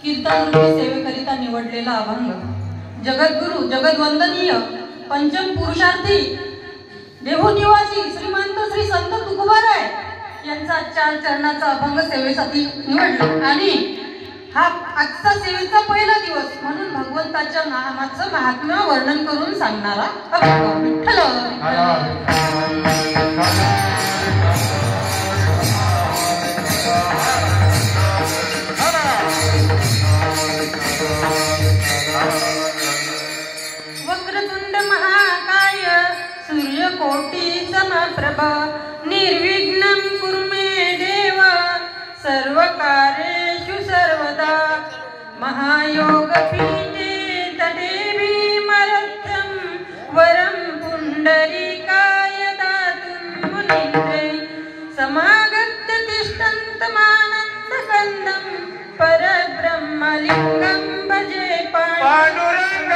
सेवेकरिता निवडलेला अभंग जगद्गुरु जगद्वंदनीय पंचम पुरुषार्थी देहूनिवासी श्रीमंत श्री संत तुकोबाराय यांचा 4 चरणाचा अभंग सेवेसाठी निवडला आणि हा आजचा सेवेचा पहिला दिवस म्हणून भगवंताच्या नामाचं महात्म्य वर्णन करून सांगणारा अभंग विठ्ठल वक्रतुंड महाकाय सूर्यकोटी समप्रभ निर्विघ्नं कुरु मे देव सर्वकार्येषु सर्वदा महायोगपीठे तदेवीमरथं वरं पुण्डरीकाय दातुं मुनिन्द्रे समागत्य तिष्ठन्तमानन्दकन्दं परब्रह्मलिङ्गं भजे पाण्डुरङ्ग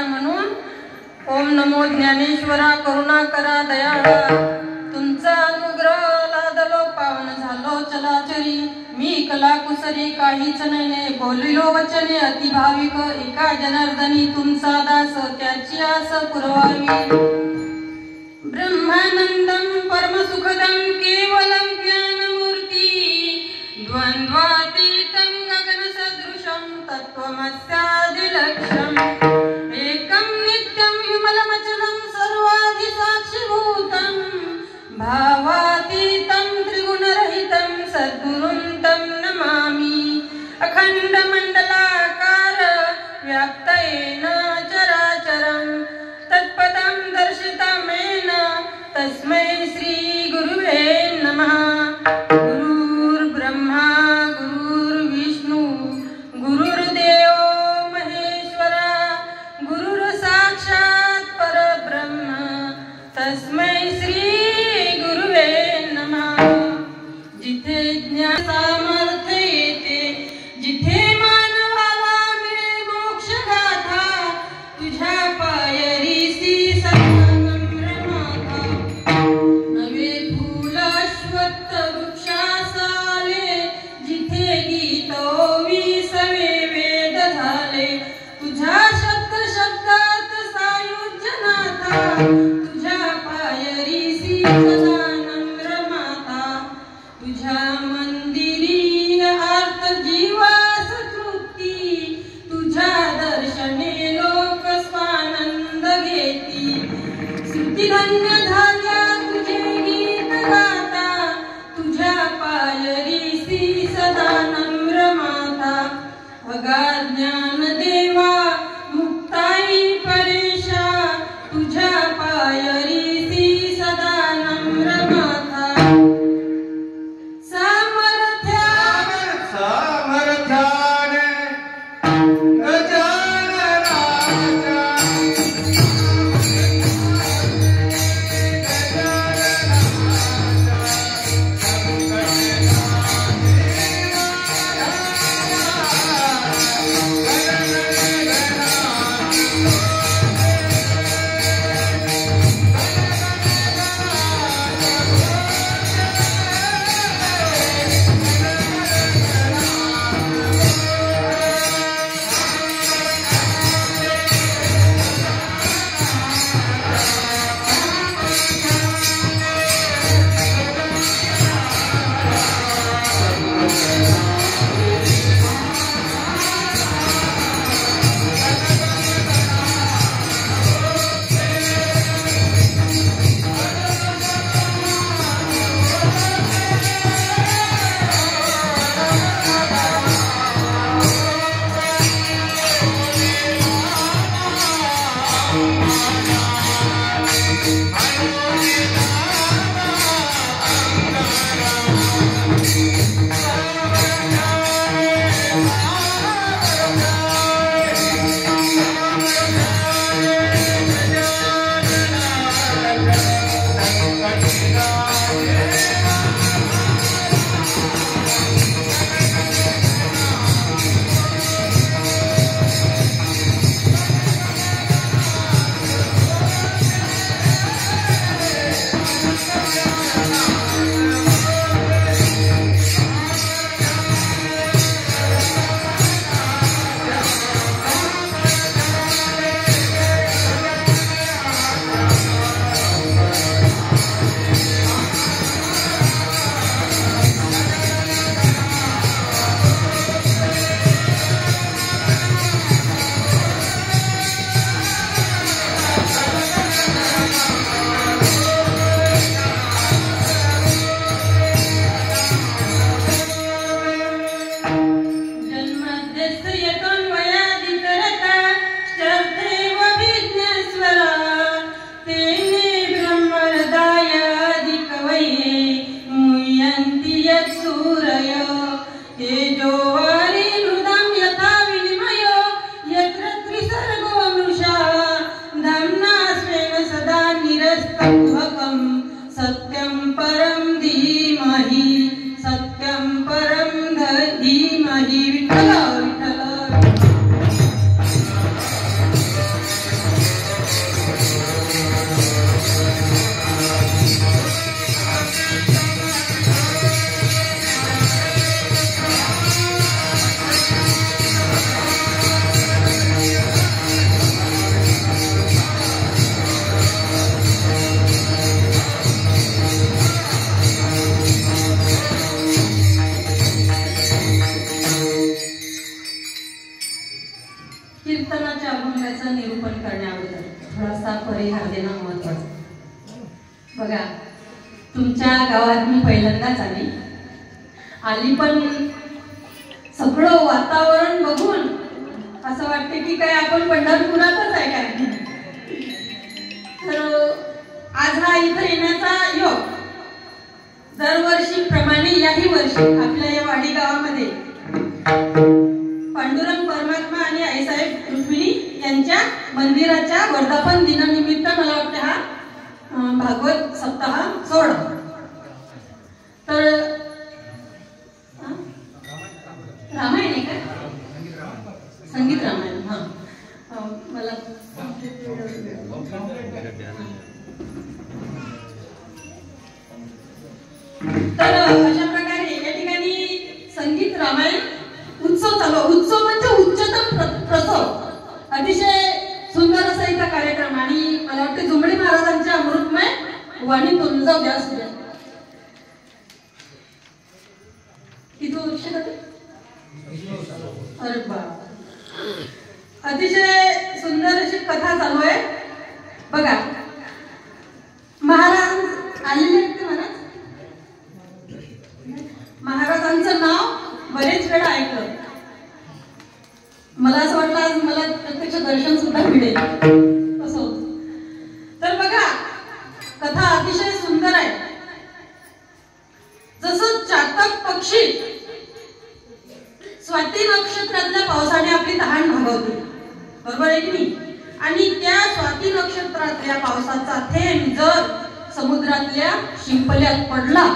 म्हणून ओम नमो ज्ञानेश्वरा करुणा करा दयाळा तुमचा अनुग्रह लादलो पावन झालो चलाचरी मी कला कुसरी काहीच नाही बोलिलो वचने अति भाविक एका जनार्दनी तुमचा दास त्याची आस पुरवावी ब्रह्मानंदं परमसुखदं केवलं ज्ञानमूर्ती द्वंद्वातीतं गगनसदृशं तत्त्वमस्यादिलक्ष्यम् भावातीतं त्रिगुणरहितं सद्गुरुं तं नमामि अखण्डमण्डलाकार व्याप्तेन चराचरं तत्पदं दर्शितमेन तस्मै श्री गुरुवे नमः गुरुर्ब्रह्मा गुरुर्विष्णु गुरुर्देवो महेश्वरा गुरुर्साक्षात् परब्रह्म तस्मै श्री जिथे ज्ञान सामर्थ्य येते जिथे मानवाला मिळे मोक्ष गाथा तुझ्या पायरीसी सन्नम्र माथा नवे फूल अश्वत्थ वृक्षासाले जिथे गीत विसवे वेद झाले तुझ्या शब्द शब्दात सायुज्य नाथा तुझ्या पायरीसी तुझ्या मंदिरी अर्थ जीवास तृप्ती तुझ्या दर्शने लोक स्वानंद घेती श्रुतिधन्य झाल्या तुझे गीत गाता तुझ्या पायरीसी सदा नम्र माता अज्ञान देवा मुक्ताई परेशा तुझ्या पायरीसी सदा नम्र माता कीर्तनाच्या अभंगाचं निरूपण करण्याबद्दल थोडासा परिहार देणं महत्वाचं. बघा, तुमच्या गावात मी पहिल्यांदाच आली पण सगळं वातावरण बघून असं वाटते की काय आपण पंढरपुरातच आहे काय. तर आज हा इथं येण्याचा योग दरवर्षीप्रमाणे याही वर्षी आपल्या या वाडी गावामध्ये पांडुरंग परमात्मा आणि आईसाहेब रुक्मिणी यांच्या मंदिराच्या वर्धापन दिनानिमित्त मला वाटतं हा भागवत सप्ताह सोहळा. तर रामायण आहे का? संगीत रामायण. हा, मला तर अशा प्रकारे या ठिकाणी संगीत रामायण उत्सव चालू. उत्सव म्हणजे उच्चतम प्रसव. अतिशय सुंदर असा इथं कार्यक्रम आणि मला वाटतं जुमडी महाराजांच्या अमृतमय वाणीतून जाऊ द्या असू द्या. किती वर्ष झाले? अरे बा, अतिशय सुंदर अशी कथा चालू आहे. बघा, महाराज आलेले आहेत. महाराजांचं नाव बरेच वेळा ऐकलं. मला असं वाटलं आज मला प्रत्यक्ष दर्शन सुद्धा मिळेल असं होतं. तर बघा, कथा अतिशय सुंदर आहे. जसं चातक पक्षी स्वाती नक्षत्रातल्या पावसाने आपली तहान भागवते, बरोबर आहे की नाही? आणि त्या स्वाती नक्षत्रातल्या पावसाचा थेंब जर समुद्रातल्या शिंपल्यात पडला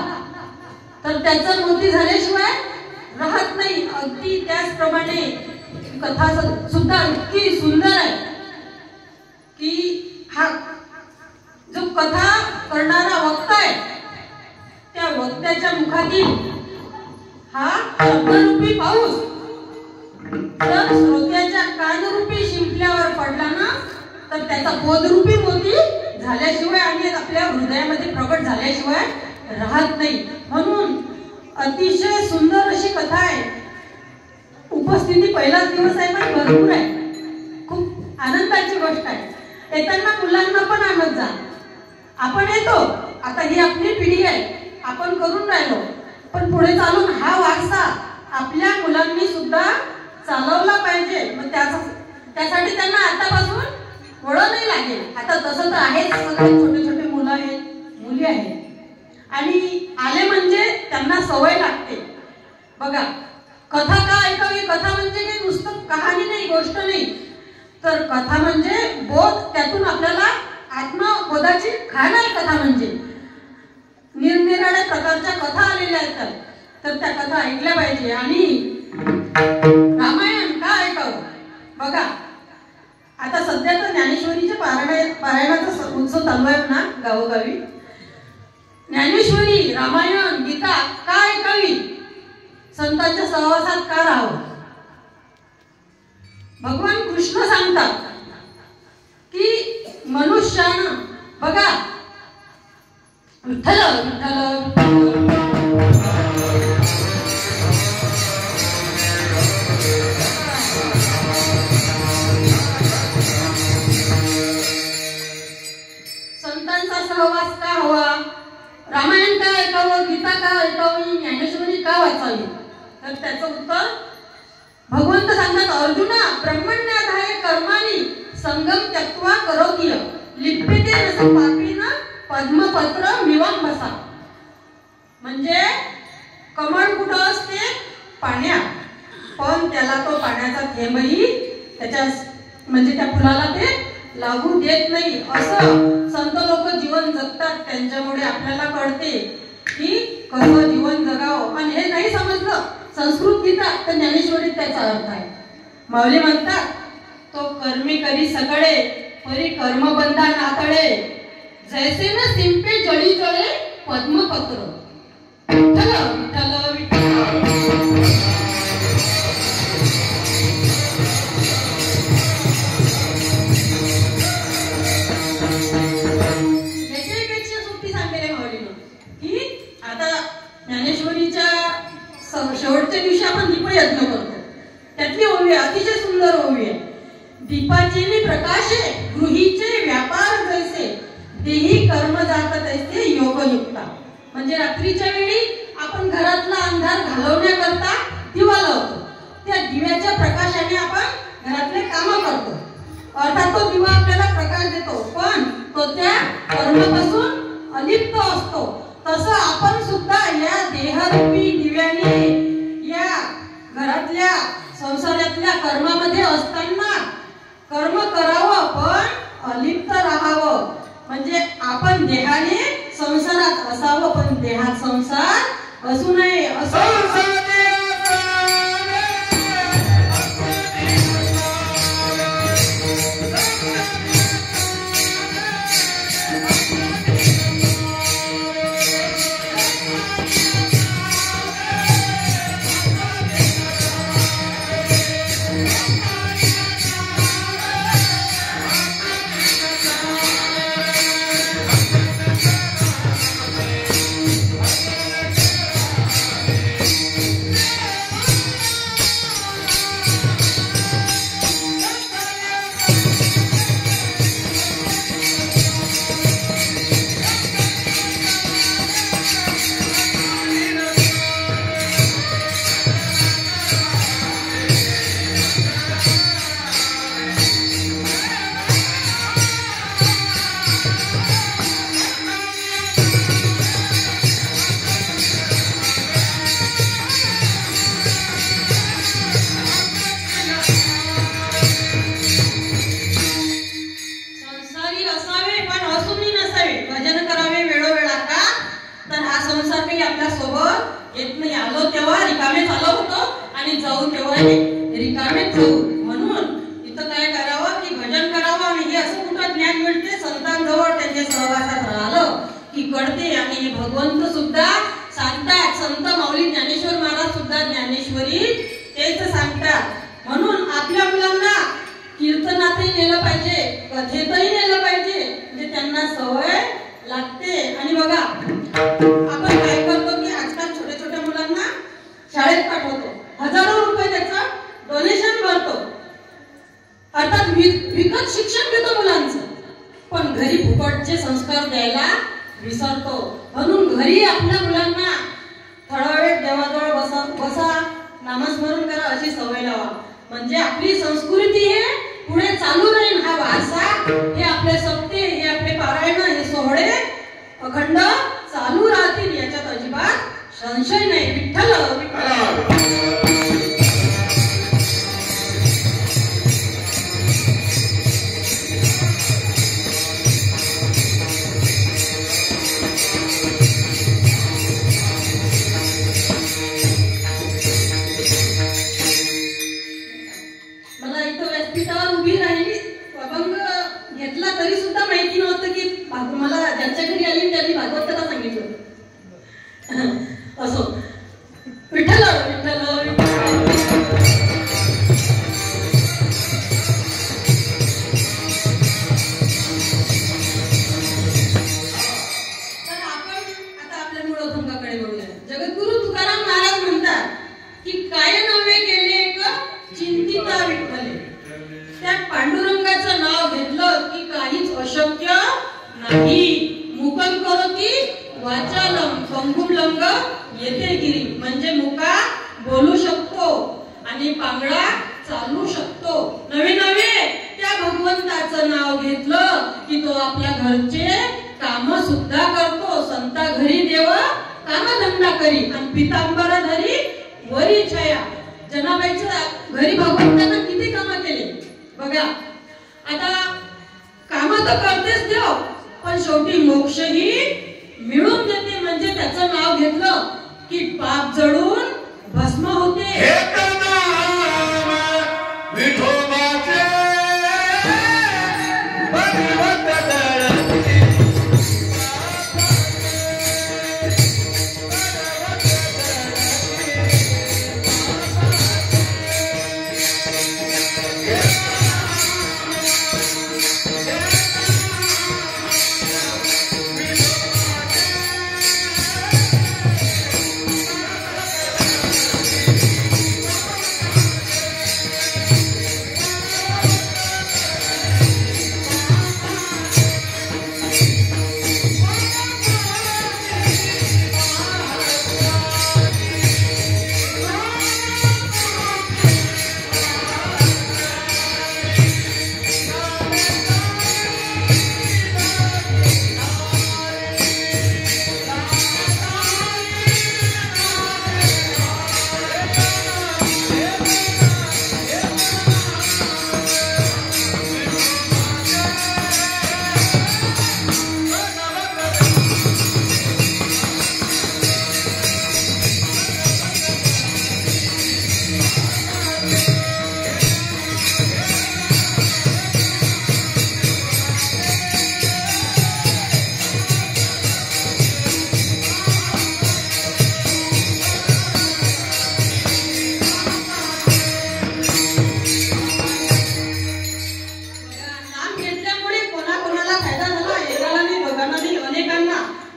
तर त्याचं मोती झाल्याशिवाय राहत नाही. अगदी त्याचप्रमाणे कथा सुद्धा इतकी सुंदर आहे की हा जो कथा करणारा वक्ता आहे त्या वक्त्याच्या मुखातील हा शब्दरूपी पाऊस जर श्रोत्याच्या कानरूपी शिंपल्यावर पडला ना तर त्याचा बोधरूपी मोती झाल्याशिवाय आणि आपल्या हृदयामध्ये प्रकट झाल्याशिवाय राहत नाही. म्हणून अतिशय सुंदर अशी कथा आहे. उपस्थिती पहिलाच दिवस आहे पण भरपूर आहे. खूप आनंदाची गोष्ट आहे. येताना मुलांना पण आणत जा. आपण येतो, आता ही आपली पिढी आहे, आपण करून राहिलो, पण पुढे चालून हा वारसा आपल्या मुलांनी सुद्धा चालवला पाहिजे. मग त्यासाठी त्यांना आतापासून वळणही लागेल. आता तसं तर आहेच, सगळे छोटे छोटे मुलं आहेत, मुली आहेत, आणि आले म्हणजे त्यांना सवय लागते. बघा, कथा का ऐकावी? कथा म्हणजे काही नुसतं कहाणी नाही, गोष्ट नाही, तर कथा म्हणजे बोध. त्यातून आपल्याला आत्मबोधाची खाण आहे कथा म्हणजे. निरनिराळ्या प्रकारच्या कथा आलेल्या आहेत, तर त्या कथा ऐकल्या पाहिजे. आणि रामायण का ऐकावं? बघा, आता सध्या तर ज्ञानेश्वरीचे पारायणाचा उत्सव चालू आहे ना गावोगावी. ज्ञानेश्वरी, रामायण, गीता का ऐकावी? संतांच्या सहवासात का राहावं? भगवान कृष्ण सांगतात की मनुष्यानं, बघा, विठ्ठल विठ्ठल संतांचा सहवास का हवा? रामायण का ऐकावं? गीता का ऐकावी? ज्ञानेश्वरी का वाचावी? तर त्याचं उत्तर भगवंत सांगतात, अर्जुना, ब्रह्मण्याधाय कर्माणी संगम त्यक्त्वा करोतीय लिप्यते रस पापीन पद्मपत्र मिवांबसा. म्हणजे कमळ कुठं असते? पाण्यात, पण त्याला तो पाण्याचा थेंबही त्याच्या म्हणजे त्या फुलाला ते लागू देत नाही. असं संत लोक जीवन जगतात. त्यांच्यामुळे आपल्याला कळते की कसं जीवन जगावं. आणि हे नाही समजलं संस्कृत गीता तर ज्ञानेश्वरीत त्याचा अर्थ आहे. माऊली म्हणतात, तो कर्मी करी सकळे परी कर्मबंधा नातळे जैसे न सिंपे जळी जळे पद्मपत्र. विठ्ठल विठ्ठल विठ्ठल. याच्यापेक्षा सोपी सांगेल माऊलीनं की आता ज्ञानेश्वरीच्या शेवटच्या दिवशी आपण दीपयज्ञ करतो. त्यातली ओवी अतिशय सुंदर ओवी आहे. दीपाचे प्रकाशे गृहीचे व्यापार जैसे देही कर्म जात तैसे योगयुक्ता. म्हणजे रात्रीच्या वेळी आपण घरातला अंधार घालवण्याकरता दिवा लावतो. त्या दिव्याच्या प्रकाशाने आपण घरातले कामं करतो. अर्थात तो दिवा आपल्याला प्रकाश देतो, पण तो त्या कर्मापासून अलिप्त असतो. तसं आपण सुद्धा या देहरूपी दिव्याने या घरातल्या संसारातल्या कर्मामध्ये असताना कर्म करावं, पण अलिप्त राहावं. म्हणजे आपण देहाने संसारात असावं, पण देहात संसार असू नये. असं रिकामेच जाऊ. म्हणून इथं काय करावं की भजन करावं. आणि हे असं कुठं ज्ञान मिळते? संतांजवळ त्यांच्या सहवासात राहिलं की कळते. आणि हे भगवंत सुद्धा सांगतात, संत माऊली ज्ञानेश्वर महाराज सुद्धा ज्ञानेश्वरी तेच सांगतात. म्हणून आपल्या मुलांना कीर्तनातही नेलं पाहिजे, कथेतही नेलं पाहिजे, म्हणजे त्यांना सवय लागते. आणि बघा, आपण काय करतो की आजकाल छोट्या छोट्या मुलांना शाळेत पाठवतो, हजारो रुपये त्याचं डोनेशन भरतो, अर्थात विकत शिक्षण घेतो मुलांचं, पण घरी फुकटचे संस्कार द्यायला विसरतो. म्हणून घरी आपल्या मुलांना थोडा वेळ देवाजवळ बसा, नामस्मरण करा, अशी सवय लावा. म्हणजे आपली संस्कृती हे पुढे चालू राहील. हा वारसा हे आपले सप्ते, हे आपले पारायण, हे सोहळे अखंड चालू राहतील याच्यात अजिबात संशय नाही. विठ्ठल मला इथं व्यासपीठावर उभी राहिली अभंग घेतला तरी सुद्धा माहिती नव्हतं की मला ज्यांच्या घरी आली त्यांनी भागवत कथा सांगितलं. असो विठ्ठल विठ्ठल तर आपण आता आपल्या मूळ अभंगाकडे बघूया. जगद्गुरु तुकाराम महाराज म्हणतात की काय नव्हे केले एक चिंतिता विठ्ठले. त्या पांडुरंगाचं नाव घेतलं की काहीच अशक्य नाही. मुकं करोति वाचालम पंगुम लंग येते गिरी. म्हणजे मुका बोलू शकतो आणि पांगळा चालू शकतो. नवे नवे त्या भगवंताचं नाव घेतलं की तो आपल्या घरचे काम सुद्धा करतो. संता घरी देव कामधंदा करी आणि पितांबर धरी वरी छया. जनाबाईच्या घरी भगवंतानं किती कामं केले बघा. आता काम तर करतेच देव पण शेवटी मोक्षही मिळून देते. म्हणजे त्याचं नाव घेतलं की पाप जळून भस्म होते.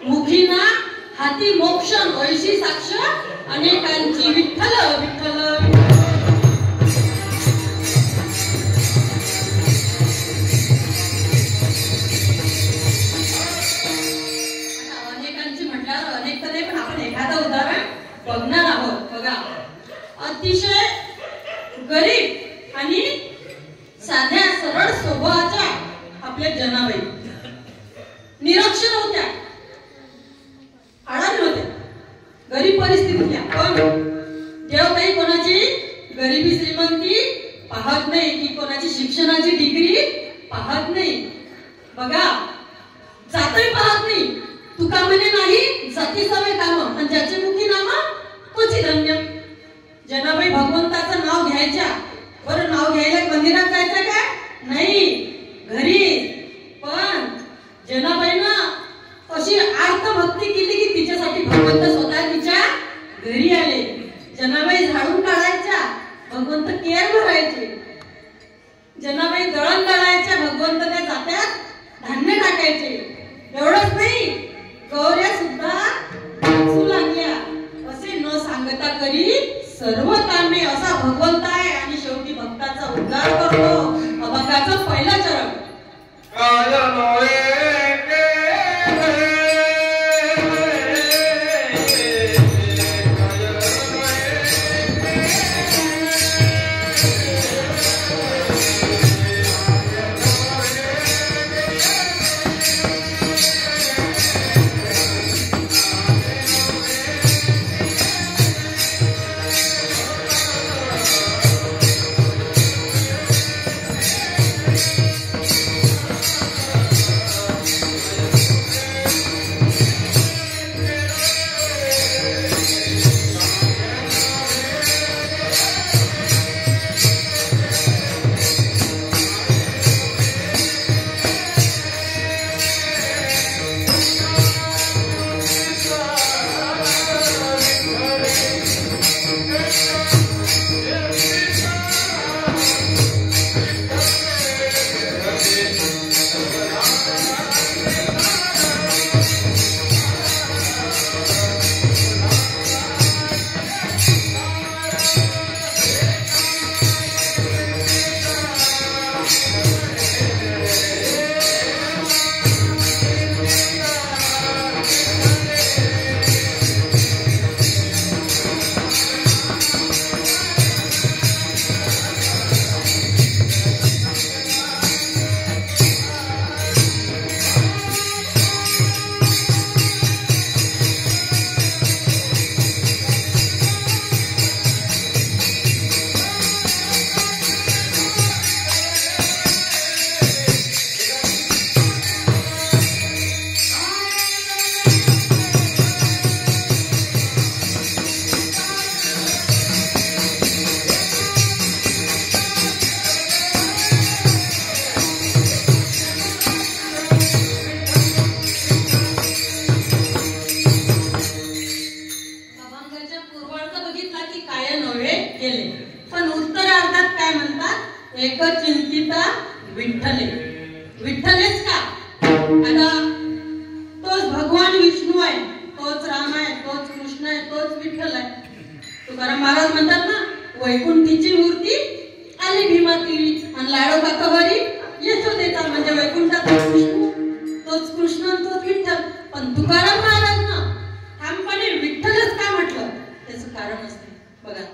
मुखीना हाती मोक्ष वैशी साक्ष अनेकांची. विठ्ठल विठ्ठल अनेकांची म्हटल्यावर अनेक तर नाही पण आपण एखादं उदाहरण बघणार आहोत. बघा अतिशय गरीब आणि साध्या सरळ स्वभावाच्या आपल्या जनाबाई निरक्षर होत्या, आडाणी होत्या, गरीब परिस्थितीतल्या. पण देवताई कोणाची गरिबी श्रीमंती पाहत नाही की कोणाची शिक्षणाची डिग्री पाहत नाही. बघा जातही पाहत नाही. तुका म्हणे नाही जाती सवे काम आणि ज्याची मुखी नाम तोची धन्य. जनाबाई भगवंताचं नाव घ्यायच्या. बरं नाव घ्यायला मंदिरात जायचं का नाही, घरी. पण जनाबाईनं अशी आर्त भक्ती केली की तिच्यासाठी भगवंत स्वतः तिच्या घरी आले. जनाबाई झाडून काढायच्या, भगवंत केर भरायचे. जनाबाई दळण दळायच्या, भगवंत त्या जात्यात धान्य टाकायचे. एवढंच नाही, गौऱ्या सुद्धा आता तोच भगवान विष्णू आहे, तोच राम आहे, तोच कृष्ण आहे, तोच विठ्ठल आहे. तुकाराम महाराज म्हणतात ना, वैकुंठीची मूर्ती आली भीमाती आणि लाडो काकावारी यशोदेचा, म्हणजे वैकुंठात विष्णू, तोच कृष्ण, तोच विठ्ठल. पण तुकाराम महाराज ना ठामपणे विठ्ठलच का म्हटलं, त्याचं कारण असते. बघा,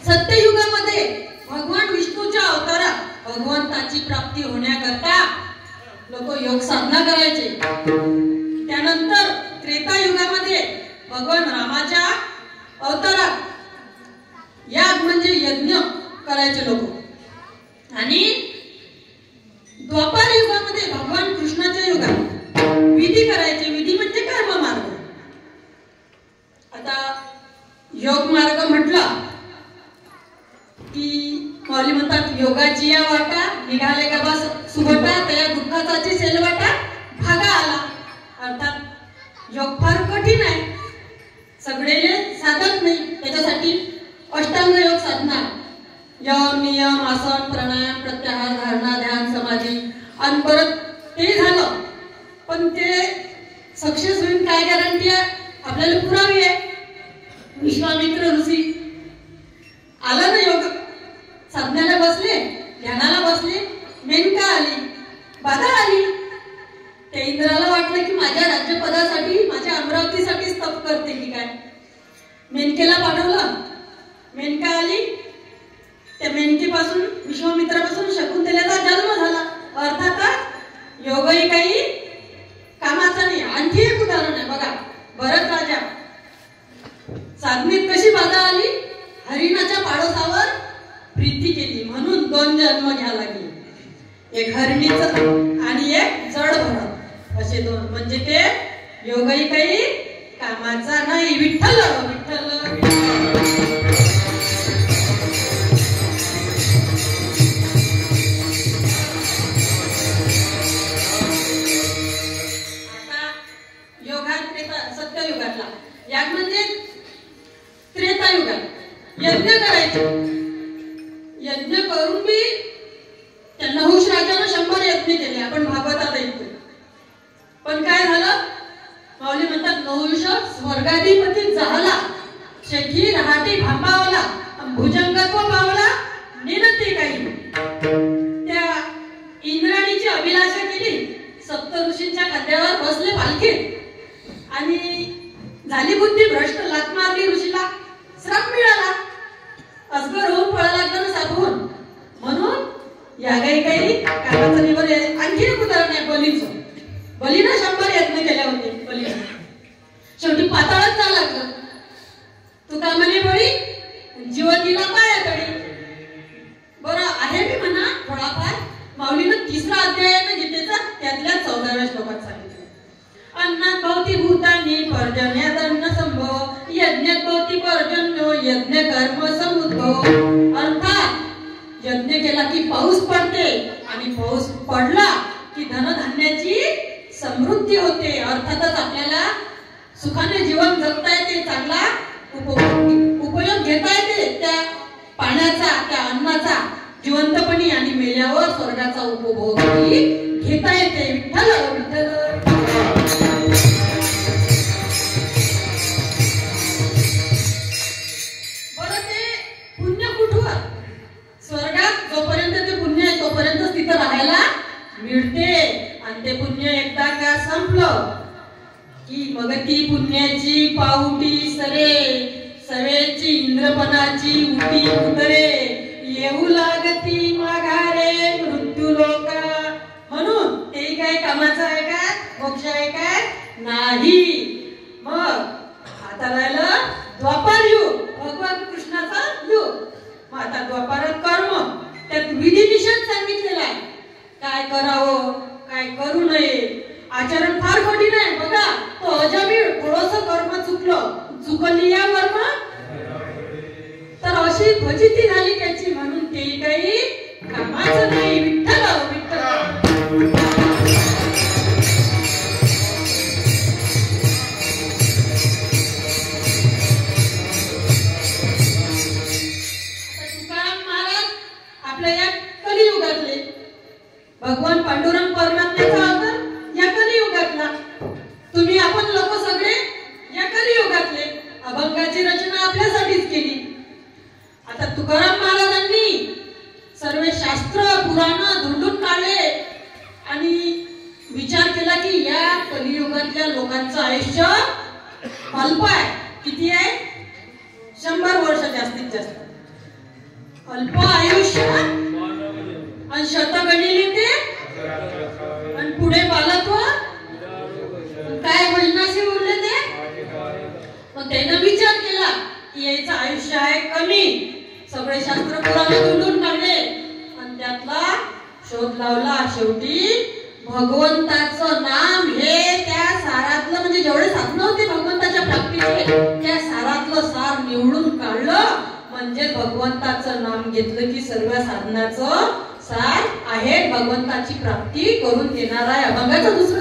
सत्ययुगामध्ये भगवान विष्णूच्या अवतारात भगवंताची प्राप्ती होण्याकरता लोक योग साधना करायचे. त्यानंतर त्रेतायुगामध्ये भगवान रामाच्या अवतारात याग म्हणजे यज्ञ करायचे लोक. आणि द्वापार युगामध्ये भगवान कृष्णाच्या युगात विधी करायचे. विधी म्हणजे कर्म मार्ग. आता योग मार्ग म्हटला की माऊली म्हणतात, योगाची या वाटा निघाले का बस सुभटा, त्या दुःखाचा सेलवाटा भागा आला. अर्थात योग फार कठीण आहे, सगळेले साधत नाही. त्याच्यासाठी अष्टांग योग साधना, यम नियम आसन प्राणायाम प्रत्याहार धारणा ध्यान समाधी, आणि परत ते झालं पण ते सक्सेस होईल काय गॅरंटी आहे, आपल्याला पुरावी आहे. विश्वामित्र ऋषी आला ना योग साधण्याला बसले, ध्यानाला बसले, मेनका आली, बाधा आली. त्या इंद्राला वाटलं की माझ्या राज्यपदासाठी, माझ्या अमरावतीसाठी तप करते की काय. मेनकेला पाठवलं, मेनका आली. त्या मेनकेपासून विश्वामित्रापासून शकुंतलेचा जन्म झाला. अर्थातच योगही काही कामाचा नाही. आणखी एक उदाहरण आहे बघा, भरत राजा साधनेत कशी बाधा आली, हरिणाच्या पाडोसावर प्रीती केली म्हणून 2 जन्म घ्या लागले. एक हरिणीचं आणि एक जड भरत, असे 2. म्हणजे ते योगही काही कामाचा नाही. विठ्ठल विठ्ठल आता योगात सत्ययुगातला याग म्हणजे त्रेतायुगात यज्ञ करायचे. यज्ञ करून मी त्यांना नहुष राजानं 100 यज्ञ केले, आपण भागवतात ऐकतो. पण काय झालं, माऊली म्हणतात, नहुष स्वर्गाधिपती झाला, शेखी रहाटी भांबावला, भुजंगत्व पावला निनते काही. त्या इंद्राणीची अभिलाषा केली, सप्त ऋषींच्या खांद्यावर बसले पालखीत आणि झाली बुद्धी भ्रष्ट, लात मारली ऋषीला, श्राप मिळाला. असगर होऊन पळायला लागला ना साधून. म्हणून या काही कामाचं निवर. आणखी एक उदाहरण आहे बलीचं. बलीनं 100 यज्ञ केले होते. बलीनं शेवटी पाताळात जा लागलं. तुका म्हणे बळी जीवतीला पाया तडी. बरं आहे मी म्हणा थोडाफार. माऊलीनं 3रा अध्याय आहे ना गीतेचा, त्यातल्या 14व्या श्लोकात सांगितलं, अन्नात भवती भूतानी पर्जन्यादन्न संभव यज्ञात भवती पर्जन्यो यज्ञ कर्म समुद्भव. अर्थात यज्ञ केला की पाऊस पडते आणि पाऊस पडला की धनधान्याची समृद्धी होते. अर्थातच आपल्याला सुखाने जीवन जगता येते, चांगला उपयोग घेता येते त्या पाण्याचा, त्या अन्नाचा जिवंतपणी, आणि मेल्यावर स्वर्गाचा उपभोग घेता येते. विठ्ठल विठ्ठल. बरं, ते पुण्य कुठवर? स्वर्गात जोपर्यंत ते पुण्य आहे तोपर्यंत तिथं राहायला मिळते. आणि ते पुण्य एकदा का संपलं की मग ती पुण्याची पावटी सरे, सवेची इंद्रपणाची उटी उतरे, येऊ लागती माघारे मृत्यू लोका. म्हणून ते काय कामाचं आहे का, मोक्ष आहे काय नाही. मग आता राहिलं द्वापार युग, भगवान कृष्णाचा युग. मग आता द्वापारात कर्म, त्यात विधी निषेध सांगितलेला आहे, काय करावं काय करू नये. आचरण फार कठीण आहे बघा. तो अजमीळ थोडस कर्म चुकली या कर्म तर अशी फजिती झाली त्याची. म्हणून ते काही कामाचं नाही. विठ्ठल विठ्ठल. तुकाराम महाराज आपल्या या कलियुगातले भगवान पांडुरंग परमात्म्याचा अवतार. कलियुगातल्या लोकांचं आयुष्य अल्प आहे. किती आहे? 100 वर्ष जास्तीत जास्त. अल्प आयुष्य आणि शतगणिले ते आणि पुढे बालत्व. काय भजनाशी बोलले ते? मग त्यानं विचार केला की याचं आयुष्य आहे कमी. सगळे शास्त्र पुराणे ढूंढून काढले आणि त्यातला शोध लावला. शेवटी भगवंताचं नाम हे त्या सारातलं, म्हणजे जेवढे साधनं होते भगवंताच्या प्राप्तीचे त्या सारातलं सार निवडून काढलं. म्हणजे भगवंताचं नाम घेतलं की सर्व साधनाचं सार आहे, भगवंताची प्राप्ती करून देणार आहे. अभंगाचा दुसरा